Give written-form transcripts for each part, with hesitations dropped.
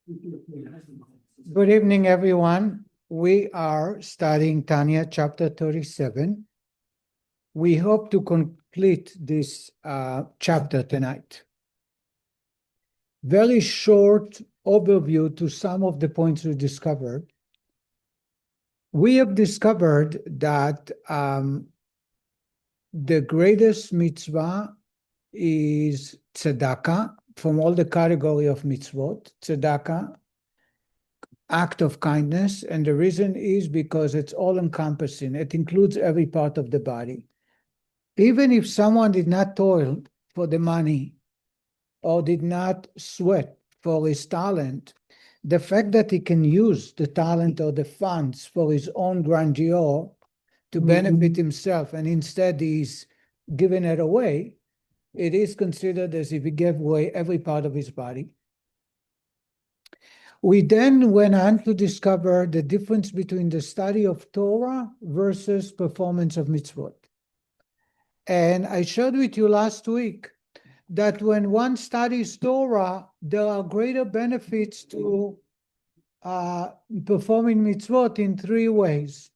Good evening, everyone. We are studying Tanya Chapter 37. We hope to complete this chapter tonight. Very short overview to some of the points we discovered. We have discovered that the greatest mitzvah is tzedakah from all the category of mitzvot. Tzedakah, act of kindness, and the reason is because it's all-encompassing. It includes every part of the body. Even if someone did not toil for the money or did not sweat for his talent, the fact that he can use the talent or the funds for his own grandeur to benefit himself, and instead he's giving it away, it is considered as if he gave away every part of his body. We then went on to discover the difference between the study of Torah versus performance of mitzvot. And I shared with you last week that when one studies Torah, there are greater benefits to performing mitzvot in three ways.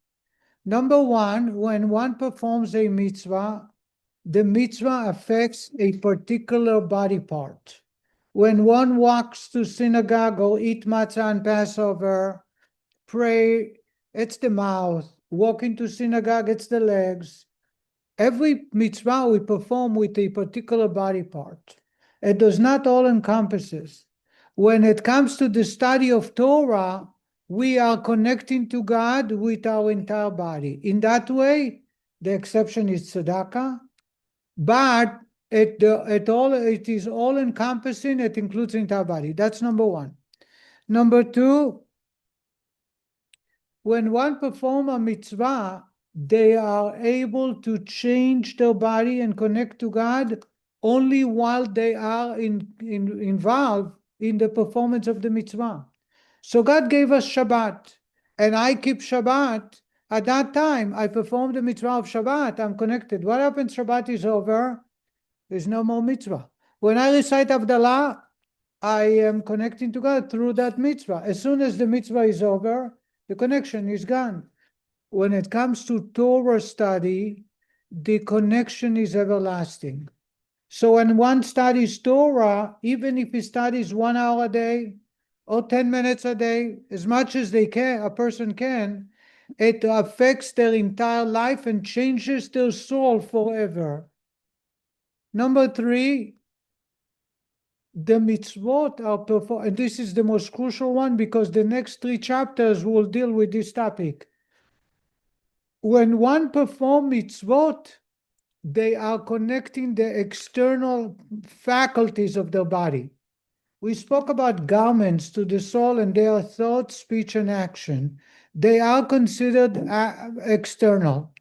Number one, when one performs a mitzvah, the mitzvah affects a particular body part. When one walks to synagogue or eat matzah on Passover, pray, it's the mouth. Walking to synagogue, it's the legs. Every mitzvah we perform with a particular body part. It does not all encompasses. When it comes to the study of Torah, we are connecting to God with our entire body. In that way, the exception is tzedakah, but it is all encompassing. It includes the entire body. That's number one. Number two, when one performs a mitzvah, they are able to change their body and connect to God only while they are involved in the performance of the mitzvah. So God gave us Shabbat, and I keep Shabbat. At that time, I perform the mitzvah of Shabbat. I'm connected. What happens? Shabbat is over. There's no more mitzvah. When I recite Havdalah, I am connecting to God through that mitzvah. As soon as the mitzvah is over, the connection is gone. When it comes to Torah study, the connection is everlasting. So when one studies Torah, even if he studies 1 hour a day or 10 minutes a day, as much as they can, a person can, it affects their entire life and changes their soul forever. Number three, the mitzvot are performed, and this is the most crucial one because the next 3 chapters will deal with this topic. When one performs mitzvot, they are connecting the external faculties of their body. We spoke about garments to the soul and their thought, speech, and action. They are considered external.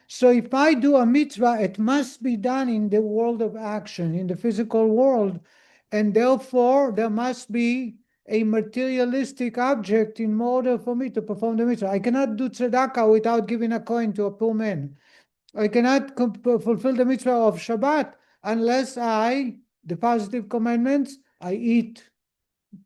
So if I do a mitzvah, it must be done in the world of action, in the physical world, and therefore there must be a materialistic object in order for me to perform the mitzvah. I cannot do tzedakah without giving a coin to a poor man. I cannot fulfill the mitzvah of Shabbat unless the positive commandments, I eat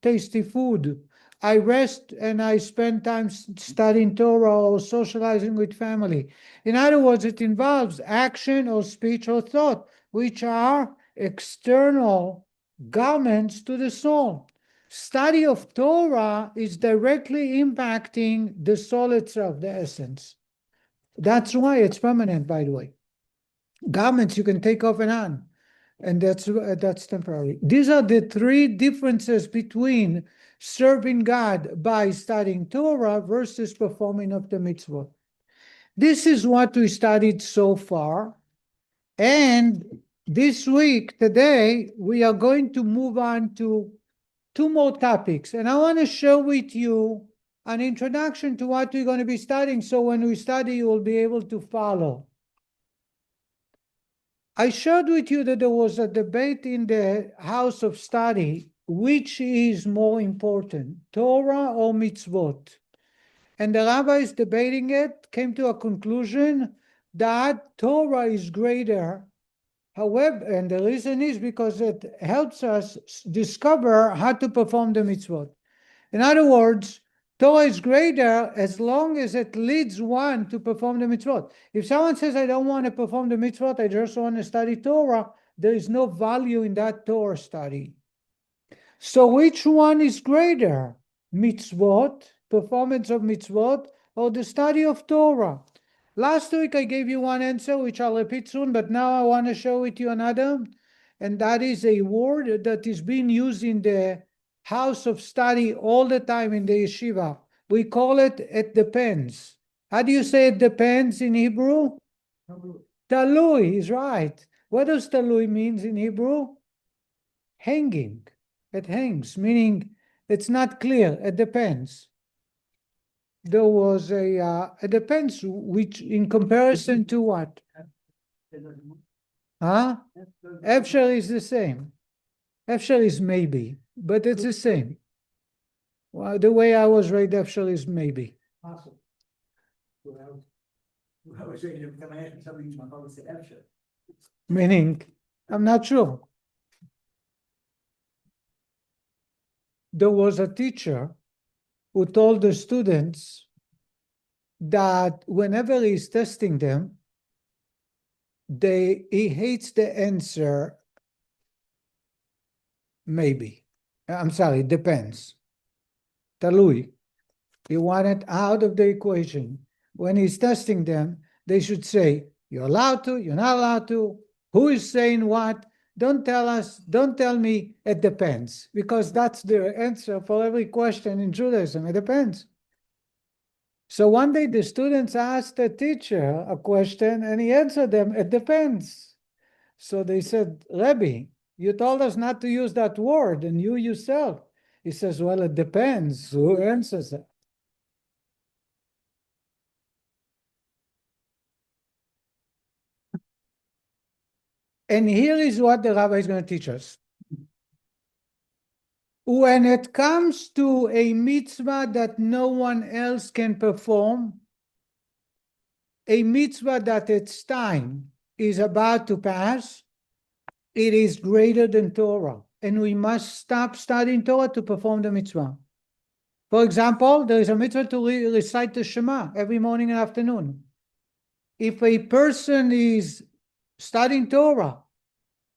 tasty food. I rest and I spend time studying Torah or socializing with family. In other words, it involves action or speech or thought, which are external garments to the soul. Study of Torah is directly impacting the soul itself, the essence. That's why it's permanent, by the way. Garments you can take off and on, and that's temporary. These are the 3 differences between serving God by studying Torah versus performing of the mitzvah. This is what we studied so far. And this week, today, we are going to move on to 2 more topics. And I want to share with you an introduction to what we're going to be studying, so when we study, you will be able to follow. I shared with you that there was a debate in the house of study, which is more important, Torah or mitzvot? And the rabbis debating it came to a conclusion that Torah is greater. However, and the reason is because it helps us discover how to perform the mitzvot. In other words, Torah is greater as long as it leads one to perform the mitzvot. If someone says, I don't want to perform the mitzvot, I just want to study Torah, there is no value in that Torah study. So which one is greater? Mitzvot, performance of mitzvot, or the study of Torah? Last week I gave you one answer, which I'll repeat soon, but now I want to show it you another. And that is a word that is being used in the house of study all the time in the yeshiva. We call it depends. How do you say it depends in Hebrew? Talui is right. What does talui means in Hebrew? Hanging. It hangs, meaning it's not clear. It depends. There was it depends, which in comparison to what? Huh? Efshar is the same. Efshar is maybe, but it's the same. Well, the way I was raised, Efshar is maybe. Awesome. I was ready to become an something my father said Efshar. Meaning, I'm not sure. There was a teacher who told the students that whenever he's testing them, he hates the answer maybe. I'm sorry, depends. Talui. He wanted out of the equation. When he's testing them, they should say, you're allowed to, you're not allowed to, who is saying what? Don't tell me it depends, because that's the answer for every question in Judaism. It depends. So one day the students asked the teacher a question and he answered them, it depends. So they said, Rebbe, you told us not to use that word and you yourself. He says, well, it depends. Who answers it? And here is what the rabbi is going to teach us. When it comes to a mitzvah that no one else can perform, a mitzvah that its time is about to pass, it is greater than Torah. And we must stop studying Torah to perform the mitzvah. For example, there is a mitzvah to recite the Shema every morning and afternoon. If a person is studying Torah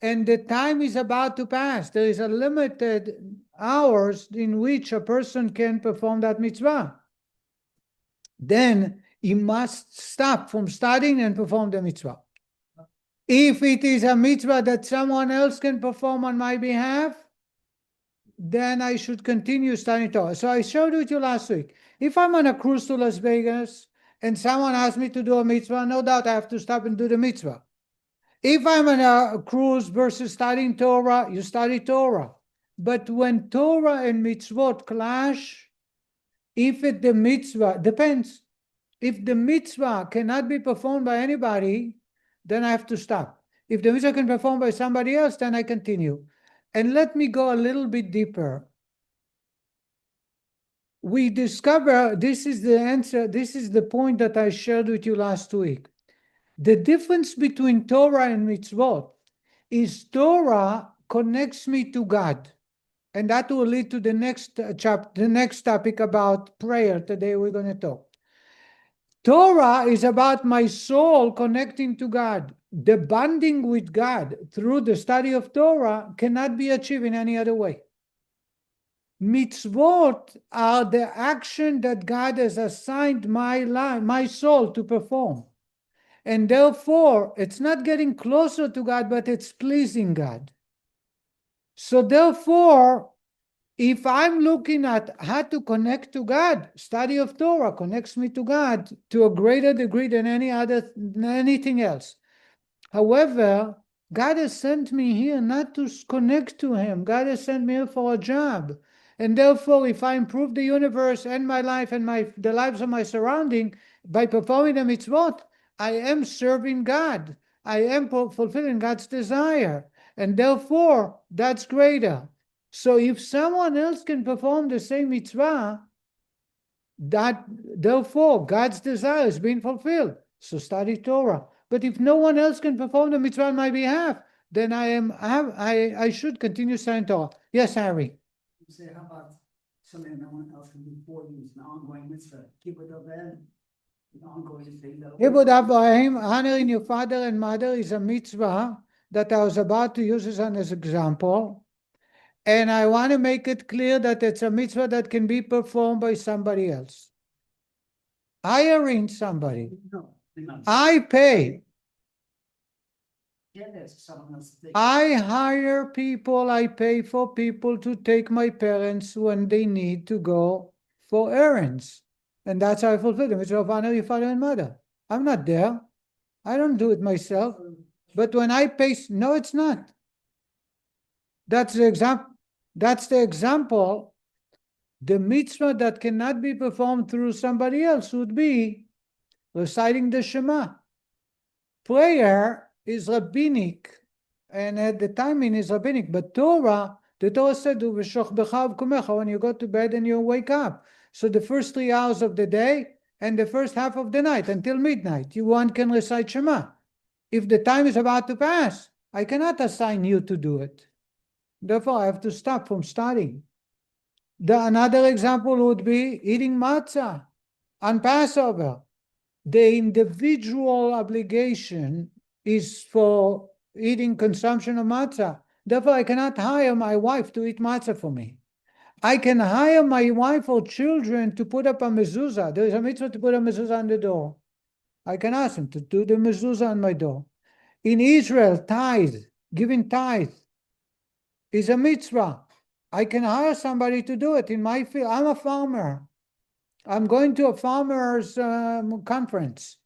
and the time is about to pass, there is a limited hours in which a person can perform that mitzvah, then he must stop from studying and perform the mitzvah. If it is a mitzvah that someone else can perform on my behalf, then I should continue studying Torah. So I showed it to you last week. If I'm on a cruise to Las Vegas and someone asks me to do a mitzvah, no doubt I have to stop and do the mitzvah. If I'm on a cruise versus studying Torah, you study Torah. But when Torah and mitzvot clash, if the mitzvah, depends. If the mitzvah cannot be performed by anybody, then I have to stop. If the mitzvah can be performed by somebody else, then I continue. And let me go a little bit deeper. We discover, this is the answer, this is the point that I shared with you last week. The difference between Torah and mitzvot is Torah connects me to God. And that will lead to the next chapter, the next topic about prayer. Today we're going to talk. Torah is about my soul connecting to God. The bonding with God through the study of Torah cannot be achieved in any other way. Mitzvot are the action that God has assigned my life, my soul to perform. And therefore, it's not getting closer to God, but it's pleasing God. So therefore, if I'm looking at how to connect to God, study of Torah connects me to God to a greater degree than anything else. However, God has sent me here not to connect to Him. God has sent me here for a job. And therefore, if I improve the universe and my life and the lives of my surrounding by performing the mitzvot, I am serving God. I am fulfilling God's desire. And therefore, that's greater. So if someone else can perform the same mitzvah, that therefore God's desire is being fulfilled. So study Torah. But if no one else can perform the mitzvah on my behalf, then I should continue studying Torah. Yes, Harry. You say, how about something no one else can do for you. It's an ongoing mitzvah. Keep it up there. An ongoing thing. Ibud Abraham, honoring your father and mother is a mitzvah that I was about to use as an example. And I want to make it clear that it's a mitzvah that can be performed by somebody else. Hiring somebody. No, I pay. yeah, there's someone else. I hire people, I pay for people to take my parents when they need to go for errands. And that's how I fulfill the mitzvah of honor your father and mother. I'm not there. I don't do it myself. But when I pay, no, it's not. That's the example. That's the example. The mitzvah that cannot be performed through somebody else would be reciting the Shema. Prayer is rabbinic, and at the timing is rabbinic. But Torah, the Torah said, when you go to bed and you wake up. So the first 3 hours of the day and the first half of the night until midnight, one can recite Shema. If the time is about to pass, I cannot assign you to do it. Therefore, I have to stop from studying. Another example would be eating matzah on Passover. The individual obligation is for eating consumption of matzah. Therefore, I cannot hire my wife to eat matzah for me. I can hire my wife or children to put up a mezuzah. There is a mitzvah to put a mezuzah on the door. I can ask them to do the mezuzah on my door. In Israel, tithe, giving tithe, is a mitzvah. I can hire somebody to do it in my field. I'm a farmer. I'm going to a farmer's conference.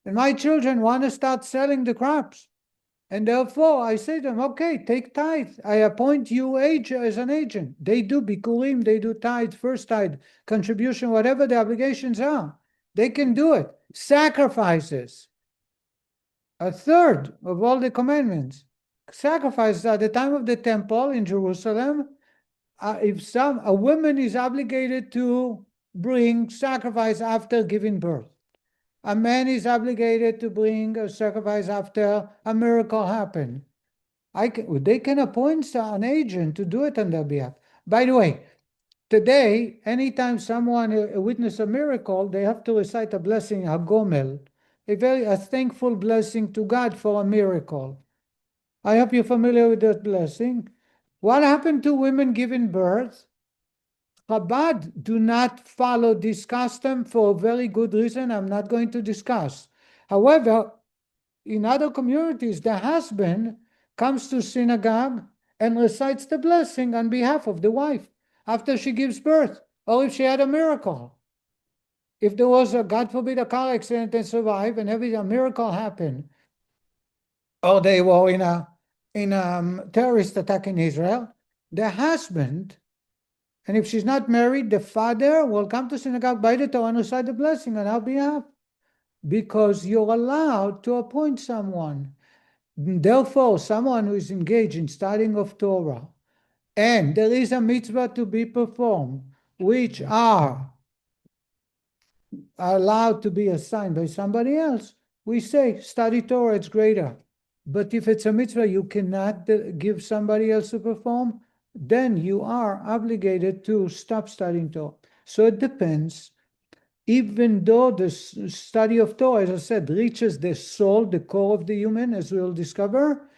And my children want to start selling the crops. And therefore, I say to them, okay, take tithe. I appoint you as an agent. They do bikurim, they do tithe, first tithe, contribution, whatever the obligations are. They can do it. Sacrifices. A third of all the commandments. Sacrifices at the time of the temple in Jerusalem. If a woman is obligated to bring sacrifice after giving birth. A man is obligated to bring a sacrifice after a miracle happened. They can appoint an agent to do it on their behalf. By the way, today, anytime someone witnesses a miracle, they have to recite a blessing, a gomel, a thankful blessing to God for a miracle. I hope you're familiar with that blessing. What happened to women giving birth? Chabad do not follow this custom for a very good reason I'm not going to discuss. However, in other communities, the husband comes to synagogue and recites the blessing on behalf of the wife after she gives birth, or if she had a miracle. If there was God forbid, a car accident and survive, and a miracle happened, or they were in a terrorist attack in Israel, the husband, and if she's not married, the father will come to synagogue by the Torah and recite the blessing on our behalf, because you're allowed to appoint someone. Therefore, someone who is engaged in studying of Torah, and there is a mitzvah to be performed, which are allowed to be assigned by somebody else, we say, study Torah, it's greater. But if it's a mitzvah you cannot give somebody else to perform, then you are obligated to stop studying Torah. So it depends. Even though the study of Torah, as I said, reaches the soul, the core of the human, as we'll discover,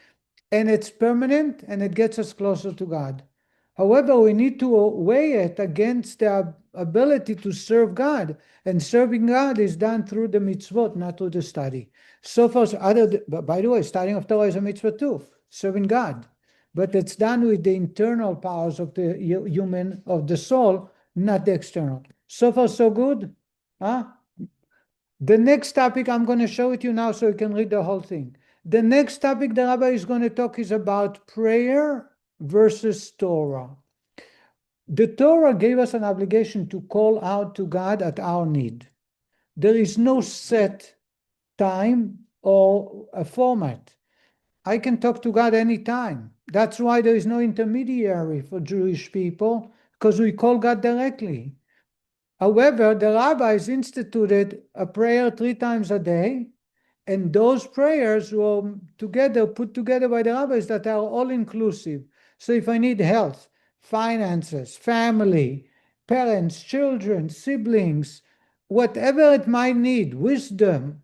and it's permanent, and it gets us closer to God. However, we need to weigh it against the ability to serve God, and serving God is done through the mitzvot, not through the study. So far, by the way, studying of Torah is a mitzvah too, serving God. But it's done with the internal powers of the human, of the soul, not the external. So far, so good? Huh? The next topic I'm going to show it you now so you can read the whole thing. The next topic the Rabbi is going to talk is about prayer versus Torah. The Torah gave us an obligation to call out to God at our need. There is no set time or a format. I can talk to God anytime. That's why there is no intermediary for Jewish people, because we call God directly. However, the rabbis instituted a prayer 3 times a day, and those prayers were put together by the rabbis that are all inclusive. So if I need health, finances, family, parents, children, siblings, whatever it might need, wisdom,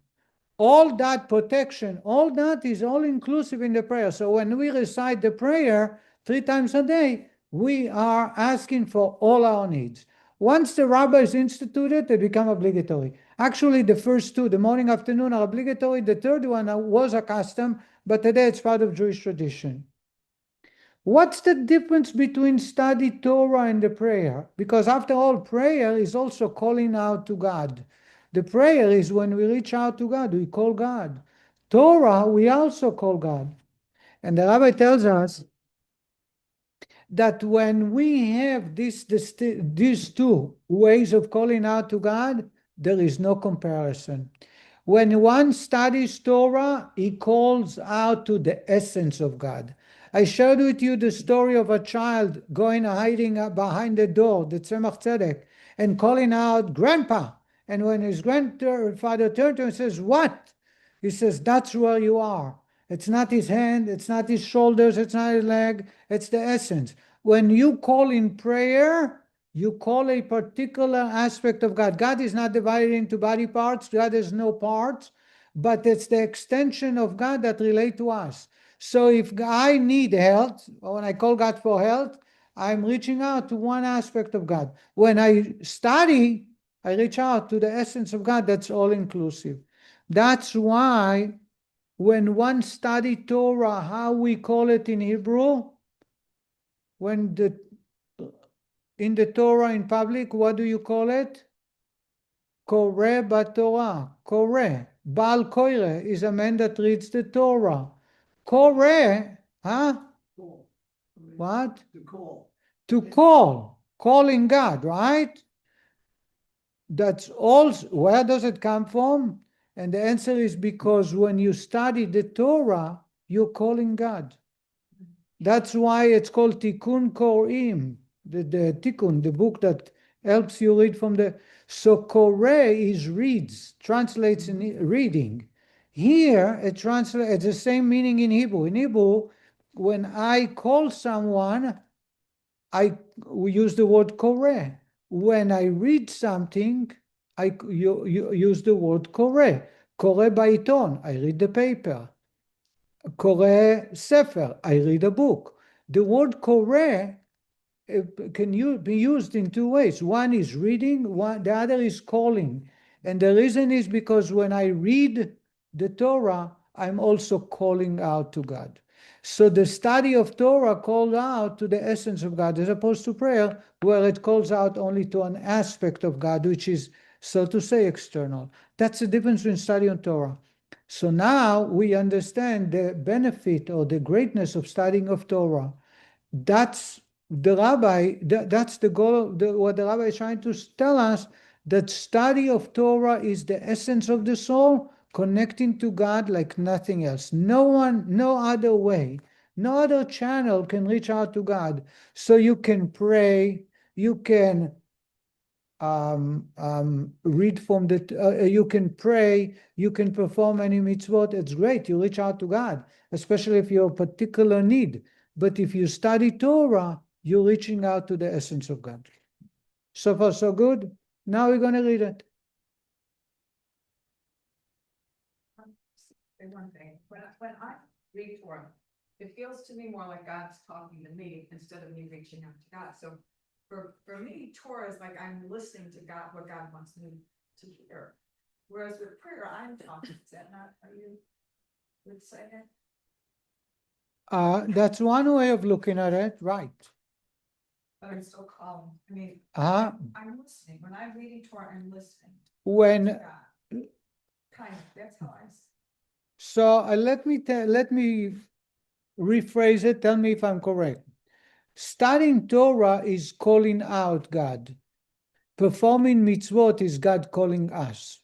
all that protection, all that is all inclusive in the prayer. So when we recite the prayer 3 times a day, we are asking for all our needs. Once the rabbis instituted, they become obligatory. Actually, the first 2, the morning, afternoon, are obligatory. The third one was a custom, but today it's part of Jewish tradition. What's the difference between study Torah and the prayer? Because after all, prayer is also calling out to God. The prayer is when we reach out to God, we call God. Torah, we also call God. And the rabbi tells us that when we have these 2 ways of calling out to God, there is no comparison. When one studies Torah, he calls out to the essence of God. I shared with you the story of a child going hiding behind the door, the Tzemach Tzedek, and calling out, "Grandpa!" And when his grandfather turned to him and says, "What?" He says, "That's where you are. It's not his hand, it's not his shoulders, it's not his leg, it's the essence." When you call in prayer, you call a particular aspect of God. God is not divided into body parts. God has no parts, but it's the extension of God that relate to us. So if I need health, or when I call God for health, I'm reaching out to one aspect of God. When I study, I reach out to the essence of God that's all inclusive. That's why when one study Torah, how we call it in Hebrew, when in the Torah in public, what do you call it? Koreh b'Torah. Koreh. Baal Koire is a man that reads the Torah. Koreh, huh? Call. What? To call. To call. Calling God, right? That's also, where does it come from? And the answer is because when you study the Torah, you're calling God. That's why it's called Tikkun Korim, the Tikkun, the book that helps you read from the. So Koreh is reads, translates in reading. Here it translates, it's the same meaning in Hebrew. In Hebrew, when I call someone, we use the word Koreh. When I read something, you use the word Koreh. Koreh baiton, I read the paper. Koreh sefer, I read a book. The word Koreh can be used in 2 ways. One is reading, the other is calling. And the reason is because when I read the Torah, I'm also calling out to God. So the study of Torah calls out to the essence of God, as opposed to prayer, where it calls out only to an aspect of God, which is, so to say, external. That's the difference between study and Torah. So now we understand the benefit or the greatness of studying of Torah. That's the rabbi, that's the goal, what the rabbi is trying to tell us, that study of Torah is the essence of the soul, connecting to God like nothing else. No other way, no other channel can reach out to God. So you can pray, you can read from the, you can pray, you can perform any mitzvot. It's great, you reach out to God, especially if you have a particular need. But if you study Torah, you're reaching out to the essence of God. So far, so good. Now we're going to read it. One thing, when I read Torah, it feels to me more like God's talking to me instead of me reaching out to God. So for me, Torah is like I'm listening to God, what God wants me to hear. Whereas with prayer, I'm talking. Is that not how you would say it? That's one way of looking at it, right? But I'm still calling. I mean, I'm listening. When I'm reading Torah, I'm listening. When to God. Kind of, that's how I see. So let me rephrase it. Tell me if I'm correct. Studying Torah is calling out God. Performing mitzvot is God calling us.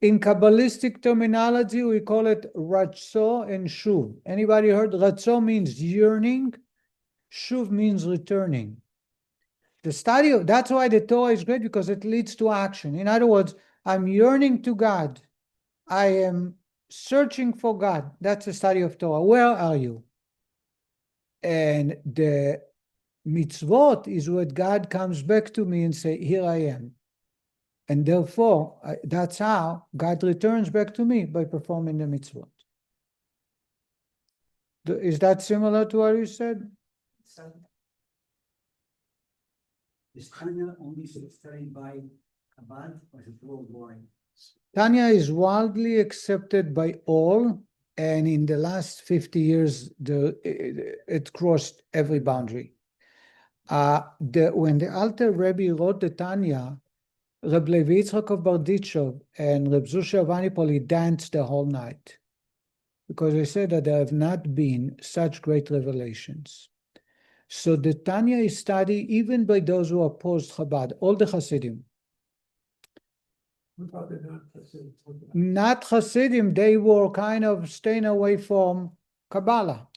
In Kabbalistic terminology, we call it ratzo and shuv. Anybody heard? Ratzo means yearning. Shuv means returning. The study of, that's why the Torah is great, because it leads to action. In other words, I'm yearning to God. I am searching for God. That's the study of Torah. Where are you? And the mitzvot is what God comes back to me and say, here I am. And therefore, that's how God returns back to me, by performing the mitzvot. Is that similar to what you said? So, Is Tanya only studied by Chabad or is it worldwide? Tanya is widely accepted by all, and in the last 50 years, it crossed every boundary. When the Alter Rebbe wrote the Tanya, Reb Levi Yitzchak of Berditchev and Reb Zusha Vanipoli danced the whole night, because they said that there have not been such great revelations. So the Tanya is studied even by those who oppose Chabad, all the Hasidim. What about the non-Hasidim? Not Hasidim, they were kind of staying away from Kabbalah.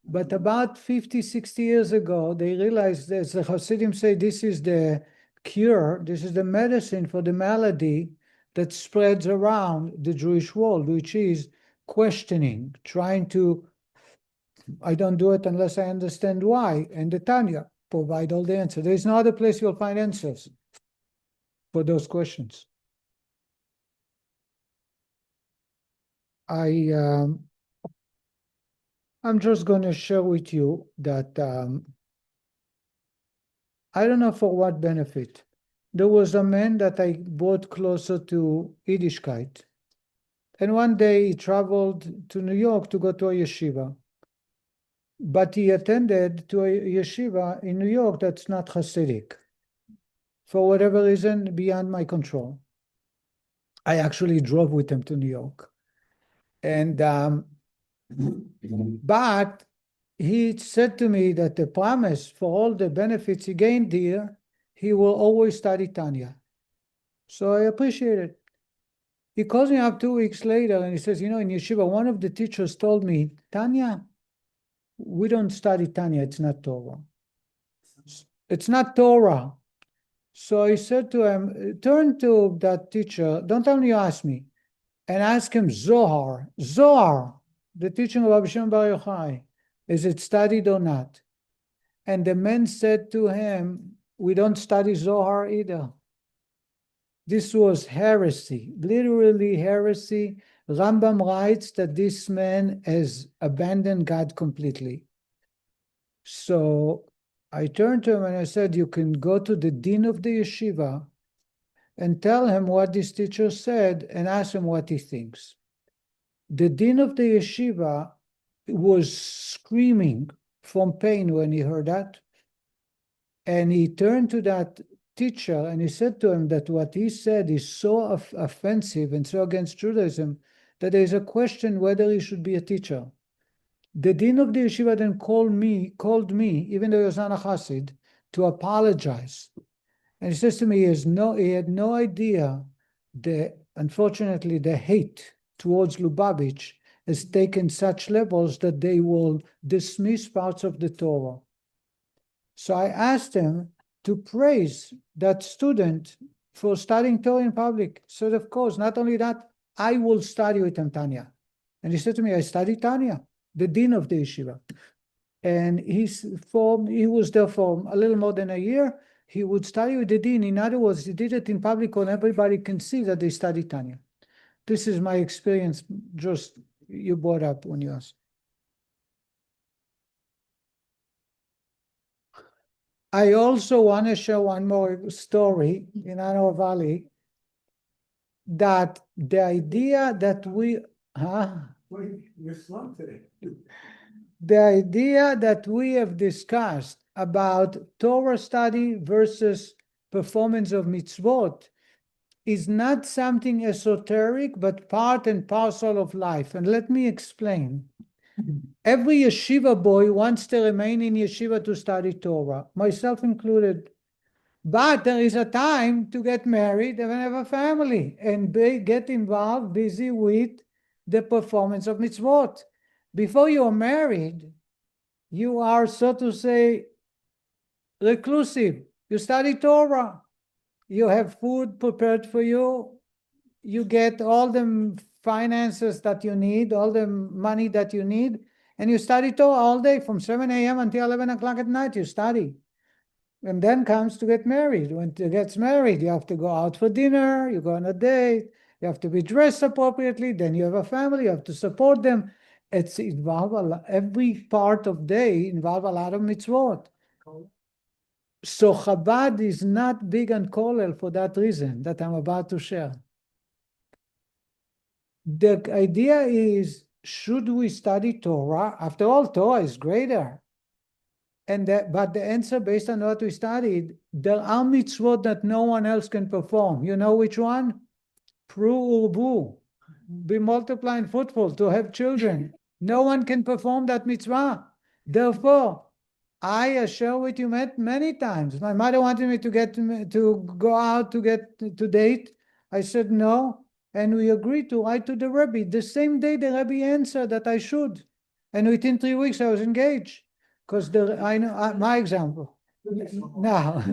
But about 50, 60 years ago, they realized that the Hasidim say this is the cure, this is the medicine for the malady that spreads around the Jewish world, which is questioning, trying to, I don't do it unless I understand why. And the Tanya provide all the answers. There's no other place you'll find answers for those questions. I'm just going to share with you that I don't know for what benefit. There was a man that I brought closer to Yiddishkeit. And one day he traveled to New York to go to a yeshiva. But he attended to a yeshiva in New York that's not Hasidic. For whatever reason, beyond my control. I actually drove with him to New York. And but he said to me that the promise for all the benefits he gained here, he will always study Tanya. So I appreciate it. He calls me up 2 weeks later and he says, you know, in yeshiva, one of the teachers told me, Tanya, we don't study Tanya, it's not Torah. It's not Torah. So I said to him, turn to that teacher, don't tell me you asked me, and ask him Zohar, the teaching of Rabbi Shem Bar Yochai, is it studied or not? And the man said to him, we don't study Zohar either. This was heresy, literally heresy. Rambam writes that this man has abandoned God completely. So I turned to him and I said, you can go to the dean of the yeshiva and tell him what this teacher said and ask him what he thinks. The dean of the yeshiva was screaming from pain when he heard that. And he turned to that teacher and he said to him that what he said is so offensive and so against Judaism that there is a question whether he should be a teacher. The dean of the yeshiva then called me, even though he was not a Hasid, to apologize. And he says to me, he had no idea that, unfortunately, the hate towards Lubavitch has taken such levels that they will dismiss parts of the Torah. So I asked him to praise that student for studying Torah in public. So of course, not only that, I will study with him Tanya. And he said to me, I study Tanya, the dean of the yeshiva. And he was there for a little more than a year. He would study with the dean. In other words, he did it in public when everybody can see that they study Tanya. This is my experience, just you brought up when you asked. I also want to share one more story in Anor Valley, that the idea that You're slumped today. the idea that we have discussed about Torah study versus performance of mitzvot is not something esoteric, but part and parcel of life. And let me explain. Every yeshiva boy wants to remain in yeshiva to study Torah, myself included. But there is a time to get married and have a family and get involved, busy with the performance of mitzvot. Before you are married, you are, so to say, reclusive. You study Torah. You have food prepared for you. You get all the finances that you need, all the money that you need. and you study Torah all day from 7 a.m. until 11 o'clock at night, you study. And then comes to get married. When it gets married, you have to go out for dinner, you go on a date, you have to be dressed appropriately, then you have a family, you have to support them. It's every part of day involve a lot of mitzvot. So Chabad is not big on kollel for that reason that I'm about to share. The idea is, should we study Torah? After all, Torah is greater. But the answer based on what we studied, there are mitzvot that no one else can perform. You know which one? Pru urbu, be multiplying fruitful, to have children. No one can perform that mitzvah. Therefore, I share with you many times. My mother wanted me to go out to date. I said no, and we agreed to write to the Rebbe. The same day the Rebbe answered that I should, and within 3 weeks I was engaged. Because I know my example. Now,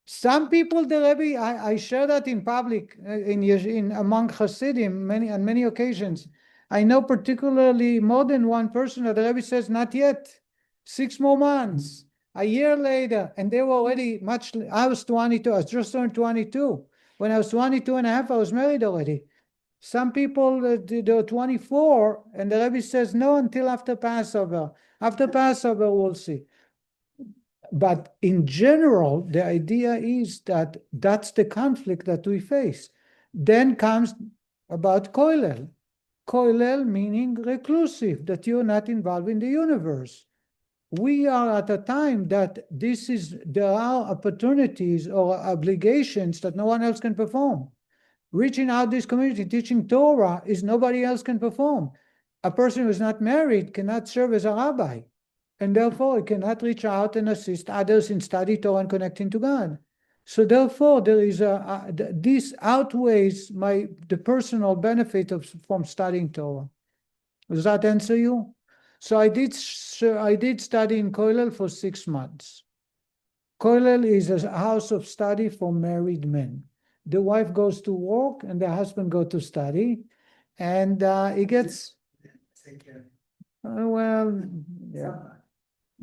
some people the Rebbe, I share that in public in among Hasidim on many occasions. I know particularly more than one person that the Rebbe says, not yet, 6 more months, a year later, and they were already I was 22, I was just turned 22. When I was 22 and a half, I was married already. Some people, they're 24, and the Rebbe says, no, until after Passover. After Passover, we'll see. But in general, the idea is that that's the conflict that we face. Then comes about kollel. Kollel meaning reclusive, that you're not involved in the universe. We are at a time that there are opportunities or obligations that no one else can perform. Reaching out this community, teaching Torah, is nobody else can perform. A person who is not married cannot serve as a rabbi, and therefore he cannot reach out and assist others in study Torah and connecting to God. So therefore, there is this outweighs the personal benefit from studying Torah. Does that answer you? So I did study in Kollel for 6 months. Kollel is a house of study for married men. The wife goes to work and the husband goes to study, and he gets, well, yeah,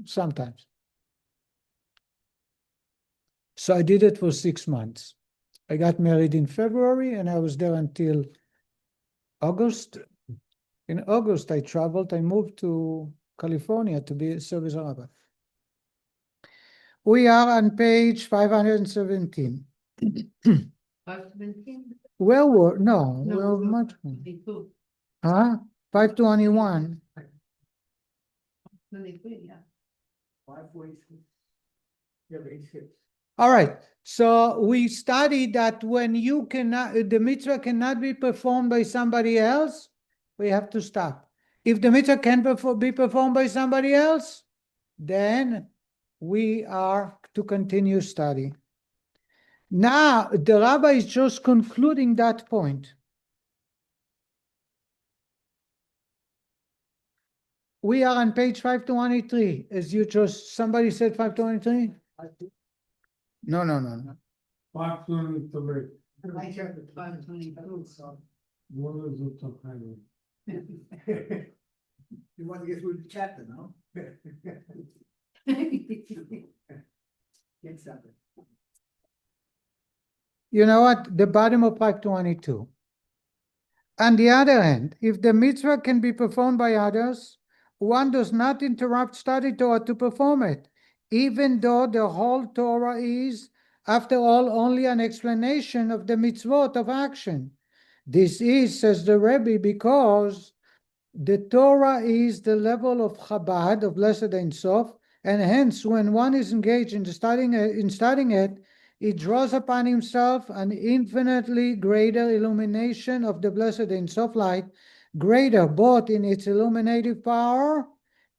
sometimes. So I did it for 6 months. I got married in February and I was there until August. In August, I traveled. I moved to California to serve as a rabbi. We are on page 517. 517? We're No, much more. 22. Huh? 521. 23, yeah. 546. Yeah, but it's his. All right. So we studied that when the mitzvah cannot be performed by somebody else, we have to stop. If the mitzvah can be performed by somebody else, then we are to continue study. Now, the rabbi is just concluding that point. We are on page 523. Somebody said 523? No. 523. I checked the 522. so One is the time. you want to get through the chapter, no? Get something. You know what? The bottom of 522. On the other hand, if the mitzvah can be performed by others, one does not interrupt study Torah to perform it, even though the whole Torah is, after all, only an explanation of the mitzvot of action. This is, says the Rebbe, because the Torah is the level of Chabad, of Blessed Ein Sof, and hence, when one is engaged in studying it, it draws upon himself an infinitely greater illumination of the Blessed Ein Sof light, greater both in its illuminative power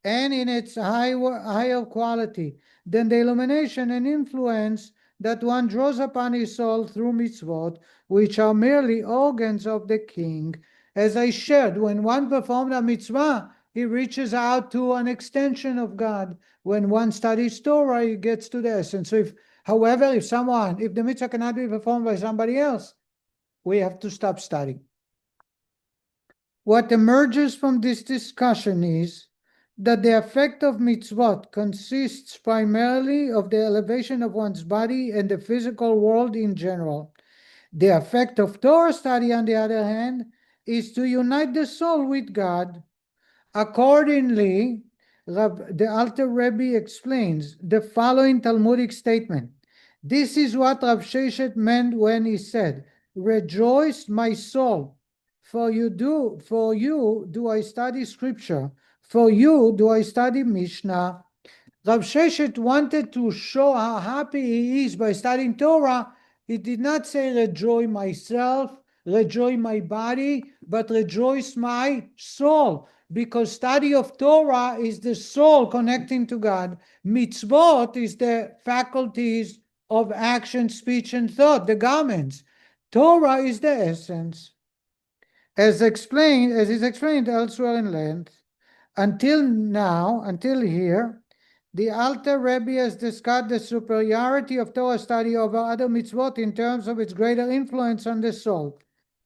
and in its higher quality than the illumination and influence that one draws upon his soul through mitzvot, which are merely organs of the king. As I shared, when one performs a mitzvah, he reaches out to an extension of God. When one studies Torah, he gets to the essence. So if the mitzvah cannot be performed by somebody else, we have to stop studying. What emerges from this discussion is that the effect of mitzvot consists primarily of the elevation of one's body and the physical world in general. The effect of Torah study, on the other hand, is to unite the soul with God. Accordingly, the Alter Rebbe explains the following Talmudic statement. This is what Rav Sheshet meant when he said, "Rejoice, my soul, for you do I study scripture, for you do I study Mishnah." Rav Sheshet wanted to show how happy he is by studying Torah. He did not say rejoice myself, rejoice my body, but rejoice my soul, because study of Torah is the soul connecting to God. Mitzvot is the faculties of action, speech, and thought, the garments. Torah is the essence. As is explained elsewhere in length, until here, the Alter Rebbe has discussed the superiority of Torah study over other mitzvot in terms of its greater influence on the soul.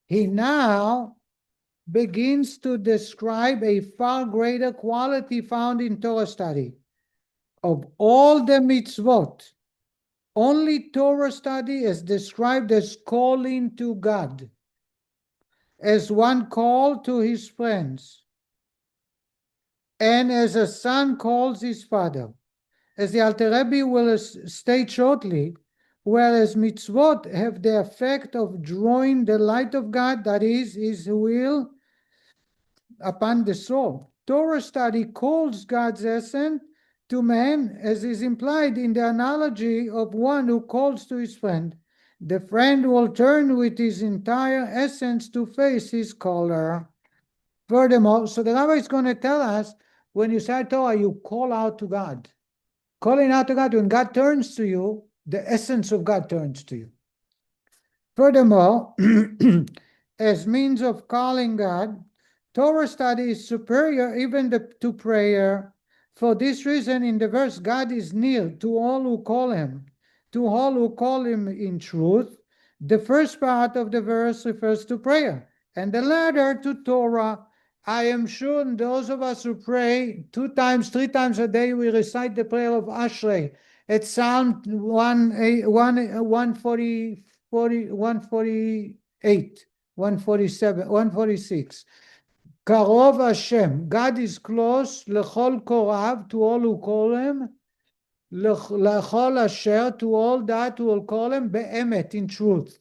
He now begins to describe a far greater quality found in Torah study. Of all the mitzvot, only Torah study is described as calling to God, as one called to his friends, and as a son calls his father. As the Alter Rebbe will state shortly, whereas mitzvot have the effect of drawing the light of God, that is, his will, upon the soul. Torah study calls God's essence to man, as is implied in the analogy of one who calls to his friend. The friend will turn with his entire essence to face his caller. Furthermore, so the Rabbi is going to tell us, when you say Torah, you call out to God. Calling out to God, when God turns to you, the essence of God turns to you. Furthermore, as means of calling God, Torah study is superior even to prayer. For this reason, in the verse, God is near to all who call him, in truth. The first part of the verse refers to prayer, and the latter to Torah. I am sure those of us who pray 2 times, 3 times a day, we recite the prayer of Ashrei. It's Psalm 148, 147, 146. Karov Hashem, God is close, lechol korav, to all who call him, lechol asher, to all that who will call him, be'emet, in truth.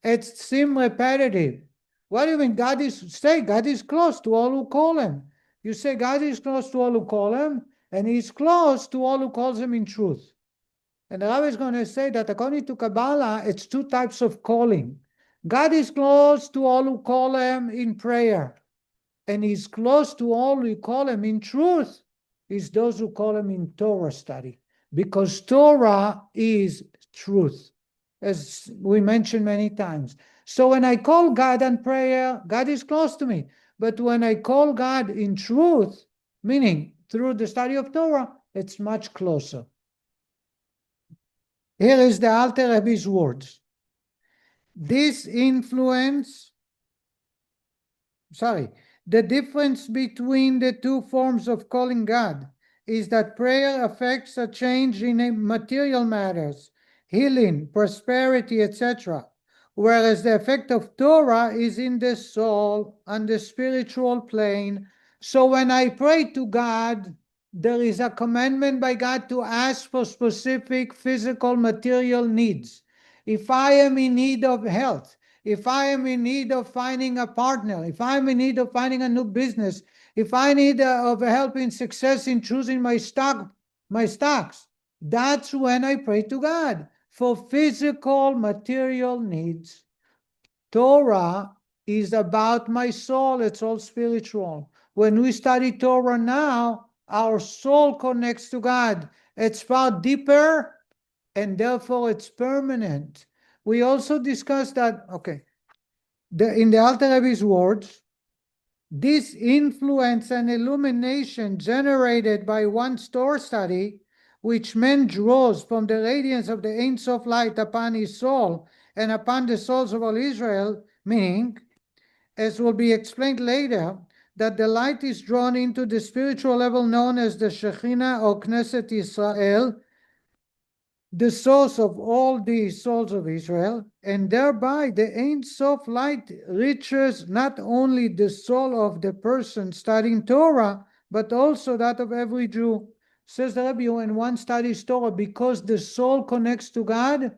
It seems repetitive. What do you mean? God is close to all who call him. You say God is close to all who call him, and he's close to all who calls him in truth. And the Rabbi is going to say that according to Kabbalah, it's 2 types of calling. God is close to all who call him in prayer, and he's close to all who call him in truth, is those who call him in Torah study, because Torah is truth, as we mentioned many times. So when I call God in prayer, God is close to me. But when I call God in truth, meaning through the study of Torah, it's much closer. Here is the Alter Rebbe's words. The difference between the 2 forms of calling God is that prayer affects a change in material matters, healing, prosperity, etc., whereas the effect of Torah is in the soul, on the spiritual plane. So when I pray to God, there is a commandment by God to ask for specific physical material needs. If I am in need of health, if I am in need of finding a partner, if I'm in need of finding a new business, if I need of help in success in choosing my stocks, that's when I pray to God for physical material needs. Torah is about my soul. It's all spiritual. When we study Torah now, our soul connects to God. It's far deeper, and therefore it's permanent. We also discussed that, in the Alter Rebbe's words, this influence and illumination generated by one's Torah study, which man draws from the radiance of the Ein Sof light upon his soul and upon the souls of all Israel, meaning as will be explained later, that the light is drawn into the spiritual level known as the Shekhinah or Knesset Israel, the source of all the souls of Israel, and thereby the Ein Sof light reaches not only the soul of the person studying Torah, but also that of every Jew. Says the Rebbe, when one studies Torah, because the soul connects to God,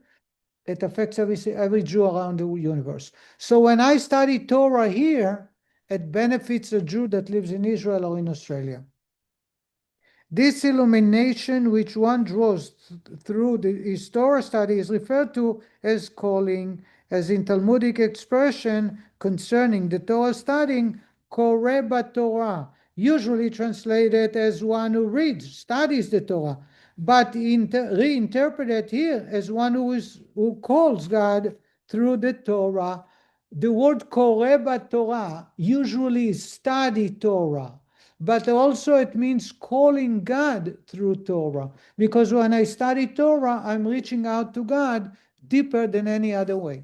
it affects every Jew around the universe. So when I study Torah here, it benefits a Jew that lives in Israel or in Australia. This illumination which one draws through his Torah study is referred to as calling, as in Talmudic expression concerning the Torah studying, Koreh Torah, usually translated as one who reads, studies the Torah, but reinterpreted here as one who calls God through the Torah. The word Koreh Torah usually is study Torah, but also it means calling God through Torah, because when I study Torah, I'm reaching out to God deeper than any other way.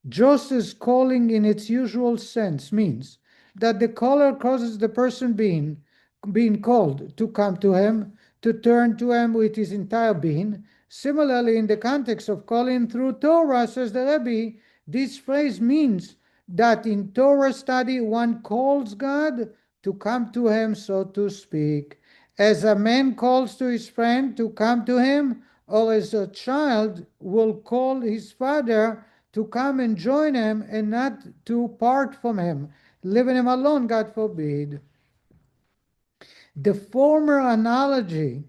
Just as calling in its usual sense means that the caller causes the person being called to come to him, to turn to him with his entire being. Similarly, in the context of calling through Torah, says the Rebbe, this phrase means that in Torah study one calls God to come to him, so to speak, as a man calls to his friend to come to him, or as a child will call his father to come and join him and not to part from him, leaving him alone, God forbid. The former analogy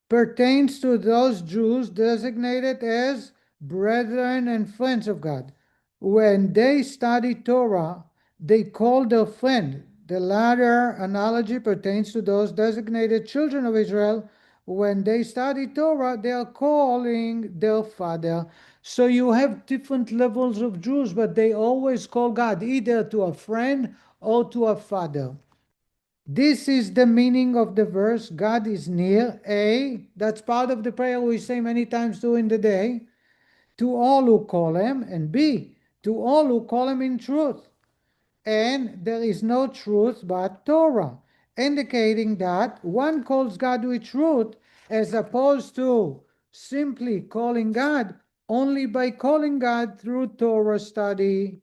pertains to those Jews designated as brethren and friends of God. When they study Torah, they call their friend. The latter analogy pertains to those designated children of Israel. When they study Torah, they are calling their father. So you have different levels of Jews, but they always call God either to a friend or to a father. This is the meaning of the verse, God is near. A, that's part of the prayer we say many times during the day, to all who call him, and B, to all who call him in truth. And there is no truth but Torah, indicating that one calls God with truth as opposed to simply calling God only by calling God through Torah study.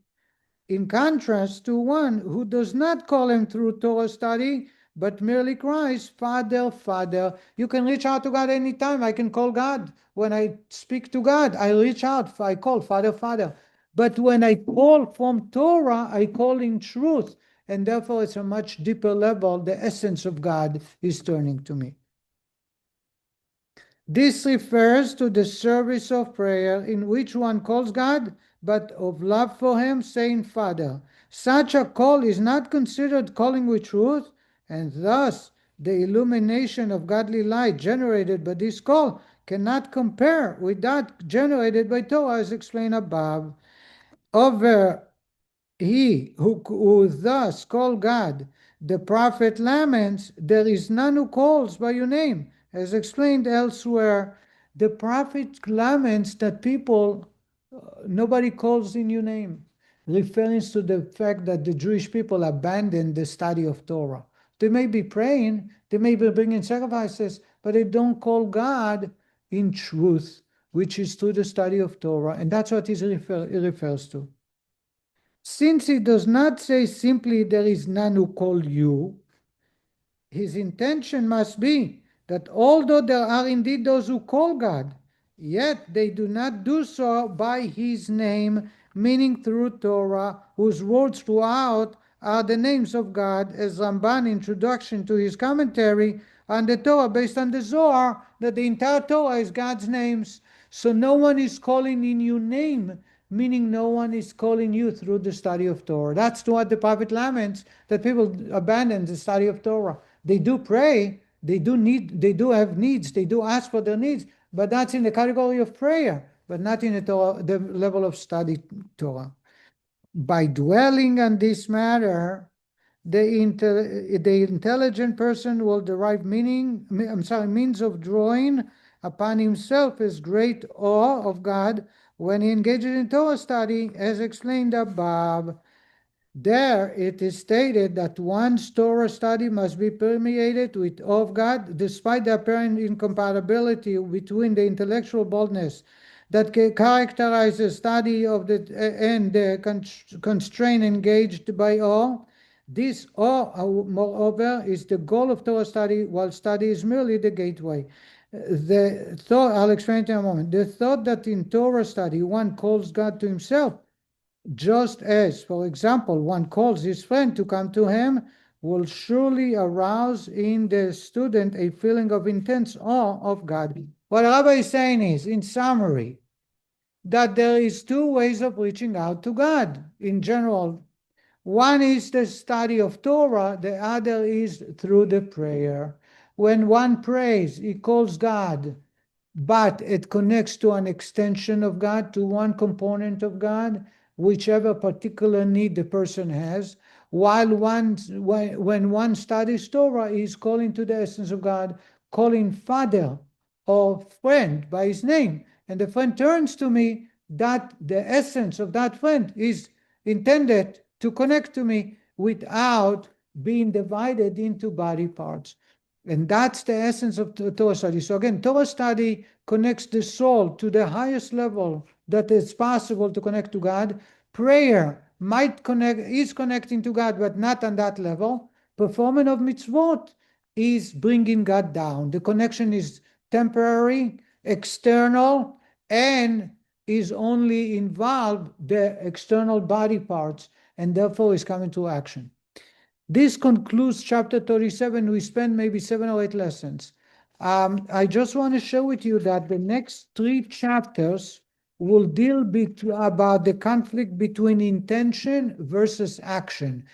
In contrast to one who does not call him through Torah study, but merely cries, Father, Father. You can reach out to God anytime. I can call God. When I speak to God, I reach out, I call Father, Father. But when I call from Torah, I call in truth. And therefore, it's a much deeper level. The essence of God is turning to me. This refers to the service of prayer in which one calls God, but of love for him, saying Father. Such a call is not considered calling with truth, and thus the illumination of godly light generated by this call cannot compare with that generated by Torah as explained above. Over he who thus called God, the prophet laments, there is none who calls by your name. As explained elsewhere, the prophet laments that people, nobody calls in your name, referring to the fact that the Jewish people abandoned the study of Torah. They may be praying, they may be bringing sacrifices, but they don't call God in truth, which is through the study of Torah, and that's what it refers to. Since he does not say simply there is none who call you, his intention must be that although there are indeed those who call God, yet they do not do so by his name, meaning through Torah, whose words throughout are the names of God, as Ramban introduction to his commentary on the Torah based on the Zohar, that the entire Torah is God's names. So no one is calling in your name, meaning no one is calling you through the study of Torah. That's what the prophet laments, that people abandon the study of Torah. They do pray, they do have needs, they do ask for their needs, but that's in the category of prayer, but not in the level of study Torah. By dwelling on this matter, the intelligent person will derive means of drawing upon himself his great awe of God when he engages in Torah study, as explained above. There it is stated that one's Torah study must be permeated with awe of God, despite the apparent incompatibility between the intellectual boldness that characterizes study of the and the constraint engaged by awe. This awe, moreover, is the goal of Torah study, while study is merely the gateway. The thought, I'll explain it in a moment. The thought that in Torah study one calls God to himself, just as, for example, one calls his friend to come to him, will surely arouse in the student a feeling of intense awe of God. What the Rabbi is saying is, in summary, that there is two ways of reaching out to God in general. One is the study of Torah, the other is through the prayer. When one prays, he calls God, but it connects to an extension of God, to one component of God, whichever particular need the person has. While when one studies Torah, he is calling to the essence of God, calling Father or friend by his name. And the friend turns to me, that the essence of that friend is intended to connect to me without being divided into body parts. And that's the essence of Torah study. So again, Torah study connects the soul to the highest level that is possible to connect to God. Prayer is connecting to God, but not on that level. Performance of mitzvot is bringing God down. The connection is temporary, external, and is only involved the external body parts, and therefore is coming to action. This concludes chapter 37. We spent maybe 7 or 8 lessons. I just want to share with you that the next 3 chapters will deal about the conflict between intention versus action.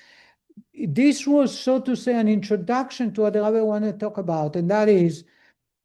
This was, so to say, an introduction to what the Rabbi wanted to talk about, and that is,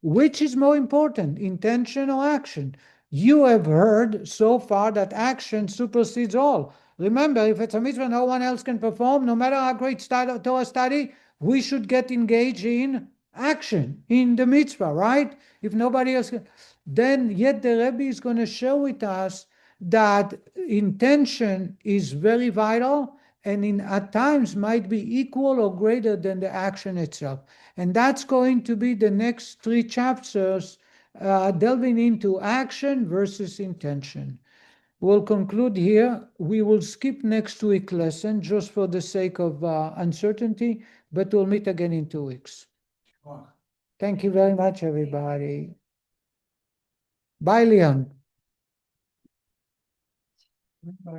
which is more important, intention or action? You have heard so far that action supersedes all. Remember, if it's a mitzvah no one else can perform, no matter how great Torah study, we should get engaged in action, in the mitzvah, right? If nobody else can. Then yet the Rebbe is going to share with us that intention is very vital, and at times might be equal or greater than the action itself. And that's going to be the next 3 chapters, delving into action versus intention. We'll conclude here. We will skip next week's lesson just for the sake of uncertainty, but we'll meet again in 2 weeks. Thank you very much, everybody. Bye, Leon.